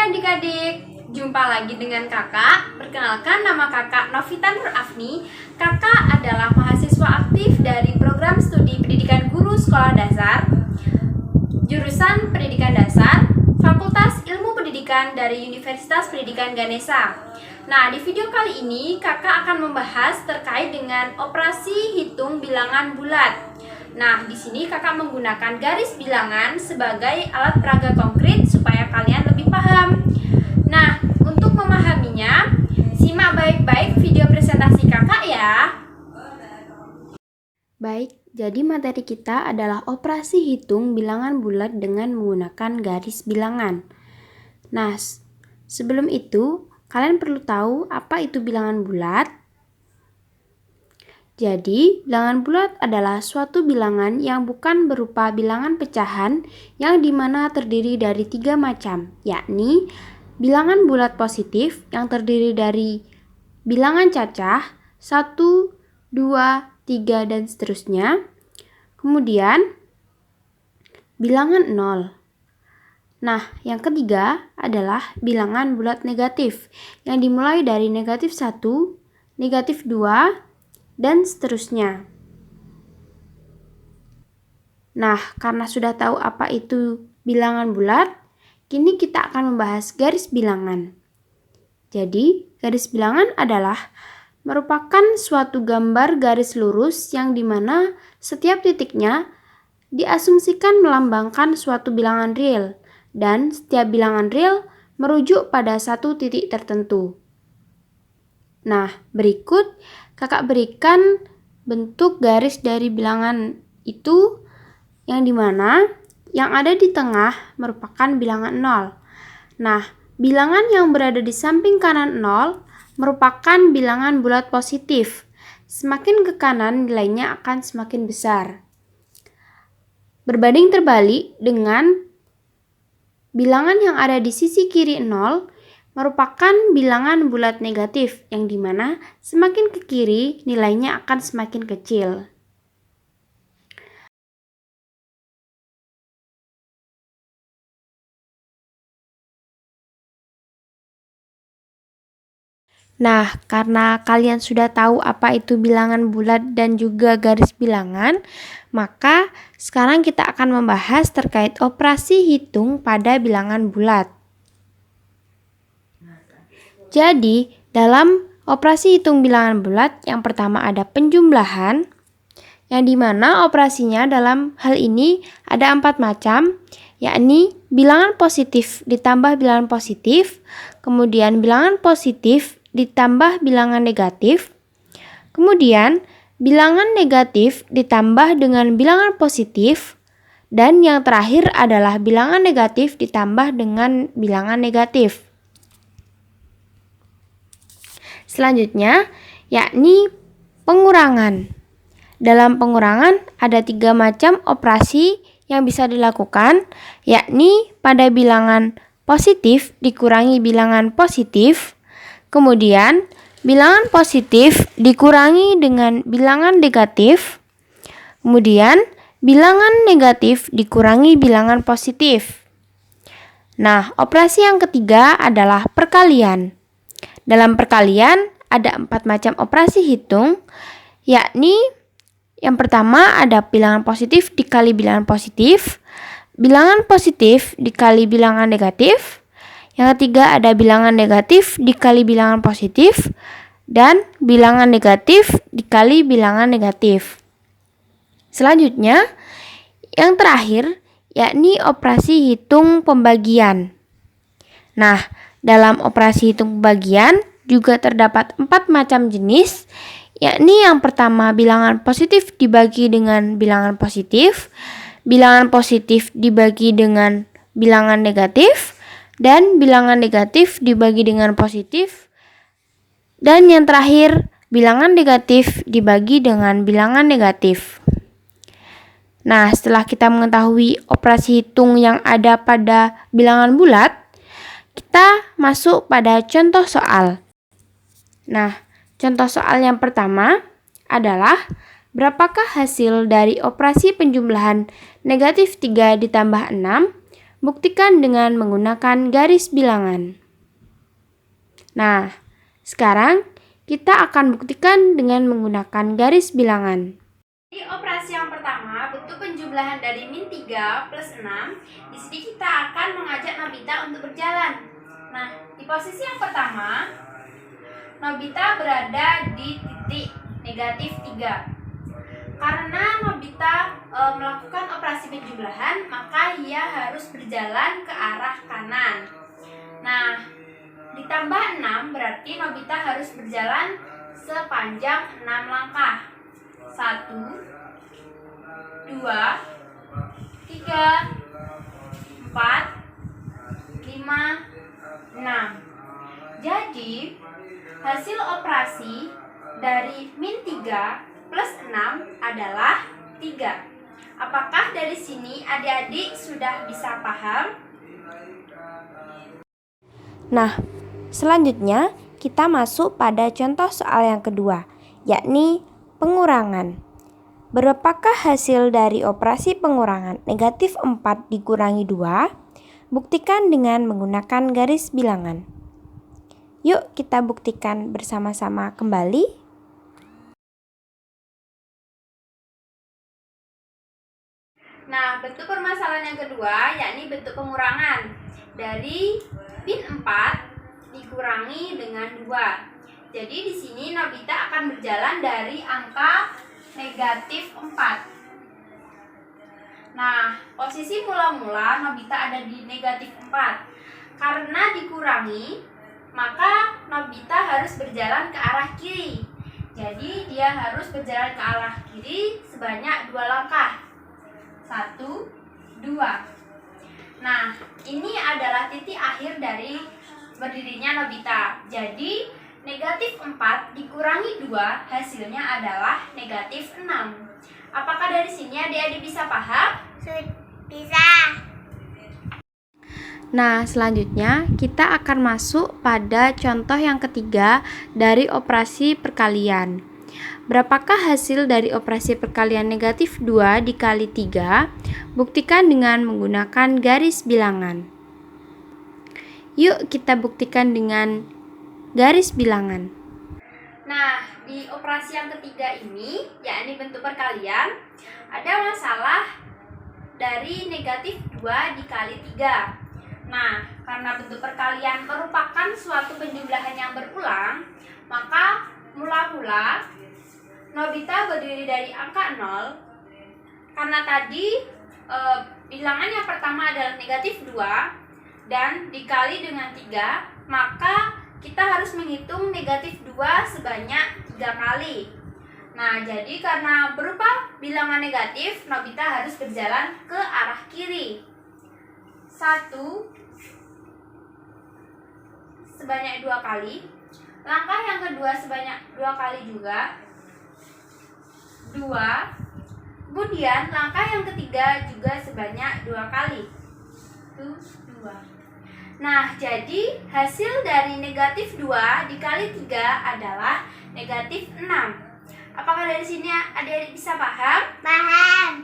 Hai adik-adik, jumpa lagi dengan kakak. Perkenalkan, nama kakak Novita Nur Afni. Kakak adalah mahasiswa aktif dari program studi pendidikan guru sekolah dasar, jurusan pendidikan dasar, Fakultas Ilmu Pendidikan dari Universitas Pendidikan Ganesha. Nah, di video kali ini kakak akan membahas terkait dengan operasi hitung bilangan bulat. Nah, di sini kakak menggunakan garis bilangan sebagai alat peraga konkret supaya kalian lebih paham. Nah, untuk memahaminya, simak baik-baik video presentasi kakak ya. Baik, jadi materi kita adalah operasi hitung bilangan bulat dengan menggunakan garis bilangan. Nah, sebelum itu, kalian perlu tahu apa itu bilangan bulat. Jadi, bilangan bulat adalah suatu bilangan yang bukan berupa bilangan pecahan yang dimana terdiri dari 3 macam, yakni bilangan bulat positif yang terdiri dari bilangan cacah 1, 2, 3, dan seterusnya. Kemudian, bilangan 0. Nah, yang ketiga adalah bilangan bulat negatif yang dimulai dari negatif 1, negatif 2, dan seterusnya. Nah, karena sudah tahu apa itu bilangan bulat, kini kita akan membahas garis bilangan. Jadi, garis bilangan adalah merupakan suatu gambar garis lurus yang dimana setiap titiknya diasumsikan melambangkan suatu bilangan real, dan setiap bilangan real merujuk pada satu titik tertentu. Nah, berikut kakak berikan bentuk garis dari bilangan itu yang dimana yang ada di tengah merupakan bilangan 0. Nah, bilangan yang berada di samping kanan 0 merupakan bilangan bulat positif. Semakin ke kanan nilainya akan semakin besar. Berbanding terbalik dengan bilangan yang ada di sisi kiri 0 merupakan bilangan bulat negatif yang dimana semakin ke kiri nilainya akan semakin kecil. Nah, karena kalian sudah tahu apa itu bilangan bulat dan juga garis bilangan, maka sekarang kita akan membahas terkait operasi hitung pada bilangan bulat. Jadi, dalam operasi hitung bilangan bulat, yang pertama ada penjumlahan, yang dimana operasinya dalam hal ini ada 4 macam, yakni bilangan positif ditambah bilangan positif, kemudian bilangan positif ditambah bilangan negatif, kemudian bilangan negatif ditambah dengan bilangan positif, dan yang terakhir adalah bilangan negatif ditambah dengan bilangan negatif. Selanjutnya, yakni pengurangan. Dalam pengurangan ada 3 macam operasi yang bisa dilakukan, yakni pada bilangan positif dikurangi bilangan positif, kemudian bilangan positif dikurangi dengan bilangan negatif, kemudian bilangan negatif dikurangi bilangan positif. Nah, operasi yang ketiga adalah perkalian. Dalam perkalian ada 4 macam operasi hitung, yakni yang pertama ada bilangan positif dikali bilangan positif, bilangan positif dikali bilangan negatif, yang ketiga ada bilangan negatif dikali bilangan positif, dan bilangan negatif dikali bilangan negatif. Selanjutnya, yang terakhir yakni operasi hitung pembagian. Nah, dalam operasi hitung pembagian juga terdapat 4 macam jenis, yakni yang pertama bilangan positif dibagi dengan bilangan positif, bilangan positif dibagi dengan bilangan negatif, dan bilangan negatif dibagi dengan positif, dan yang terakhir bilangan negatif dibagi dengan bilangan negatif. Nah, setelah kita mengetahui operasi hitung yang ada pada bilangan bulat, kita masuk pada contoh soal. Nah, contoh soal yang pertama adalah berapakah hasil dari operasi penjumlahan negatif 3 ditambah 6 Buktikan dengan menggunakan garis bilangan. Nah, sekarang kita akan buktikan dengan menggunakan garis bilangan. Di operasi yang pertama, bentuk penjumlahan dari min 3 plus 6. Di sini kita akan mengajak Nobita untuk berjalan. Nah, di posisi yang pertama, Nobita berada di titik negatif 3. Karena Nobita melakukan operasi penjumlahan, maka ia harus berjalan ke arah kanan. Nah, ditambah 6 berarti Nobita harus berjalan sepanjang 6 langkah. 1, 2, 3, 4, 5, 6. Jadi, hasil operasi dari min 3 plus 6 adalah 3. Apakah dari sini adik-adik sudah bisa paham? Nah, selanjutnya kita masuk pada contoh soal yang kedua, yakni pengurangan. Berapakah hasil dari operasi pengurangan negatif 4 dikurangi 2? Buktikan dengan menggunakan garis bilangan. Yuk kita buktikan bersama-sama kembali. Nah, bentuk permasalahan yang kedua yakni bentuk pengurangan. Dari min 4 dikurangi dengan 2. Jadi di sini Nobita akan berjalan dari angka negatif 4. Nah, posisi mula-mula Nobita ada di negatif 4. Karena dikurangi, maka Nobita harus berjalan ke arah kiri. Jadi dia harus berjalan ke arah kiri sebanyak 2 langkah. 1, 2. Nah, ini adalah titik akhir dari berdirinya Nobita. Jadi negatif 4 dikurangi 2 hasilnya adalah negatif 6. Apakah dari sini adik-adik bisa paham? Bisa. Nah, selanjutnya kita akan masuk pada contoh yang ketiga dari operasi perkalian. Berapakah hasil dari operasi perkalian negatif 2 dikali 3? Buktikan dengan menggunakan garis bilangan. Yuk kita buktikan dengan garis bilangan. Nah, di operasi yang ketiga ini, yakni bentuk perkalian, ada masalah dari negatif 2 dikali 3. Nah, karena bentuk perkalian merupakan suatu penjumlahan yang berulang, maka mula-mula Nobita berdiri dari angka 0. Karena tadi bilangan yang pertama adalah negatif 2 dan dikali dengan 3, maka kita harus menghitung negatif 2 sebanyak 3 kali. Nah, jadi karena berupa bilangan negatif, Nobita harus berjalan ke arah kiri. 1 sebanyak 2 kali. Langkah yang kedua sebanyak 2 kali juga. 2. Kemudian langkah yang ketiga juga sebanyak 2 kali. 2. Nah, jadi hasil dari negatif 2 dikali 3 adalah negatif 6. Apakah dari sini adik-adik bisa paham? Paham.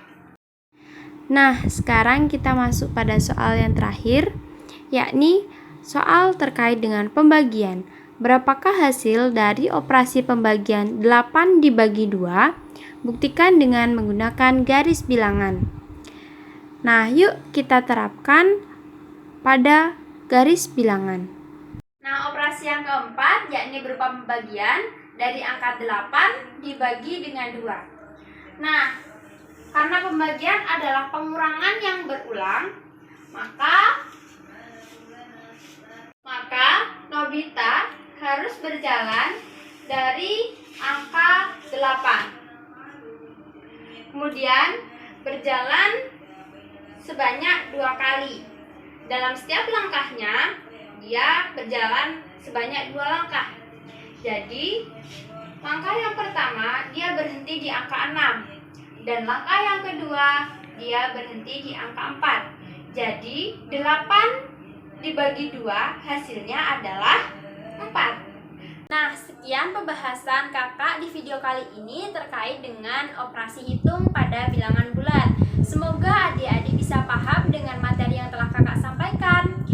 Nah, sekarang kita masuk pada soal yang terakhir, yakni soal terkait dengan pembagian. Berapakah hasil dari operasi pembagian 8 dibagi 2? Buktikan dengan menggunakan garis bilangan. Nah, yuk kita terapkan pada garis bilangan. Nah, operasi yang keempat yakni berupa pembagian dari angka 8 dibagi dengan 2. Nah, karena pembagian adalah pengurangan yang berulang, maka Nobita harus berjalan dari angka 8. Kemudian berjalan sebanyak 2 kali. Dalam setiap langkahnya, dia berjalan sebanyak 2 langkah. Jadi, langkah yang pertama, dia berhenti di angka 6. Dan langkah yang kedua, dia berhenti di angka 4. Jadi, 8 dibagi 2 hasilnya adalah 4. Nah, sekian pembahasan kakak di video kali ini terkait dengan operasi hitung pada bilangan bulat. Semoga adik-adik bisa bisa paham dengan materi yang telah kakak sampaikan.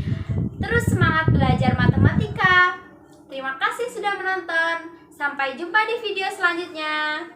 Terus semangat belajar matematika. Terima kasih sudah menonton. Sampai jumpa di video selanjutnya.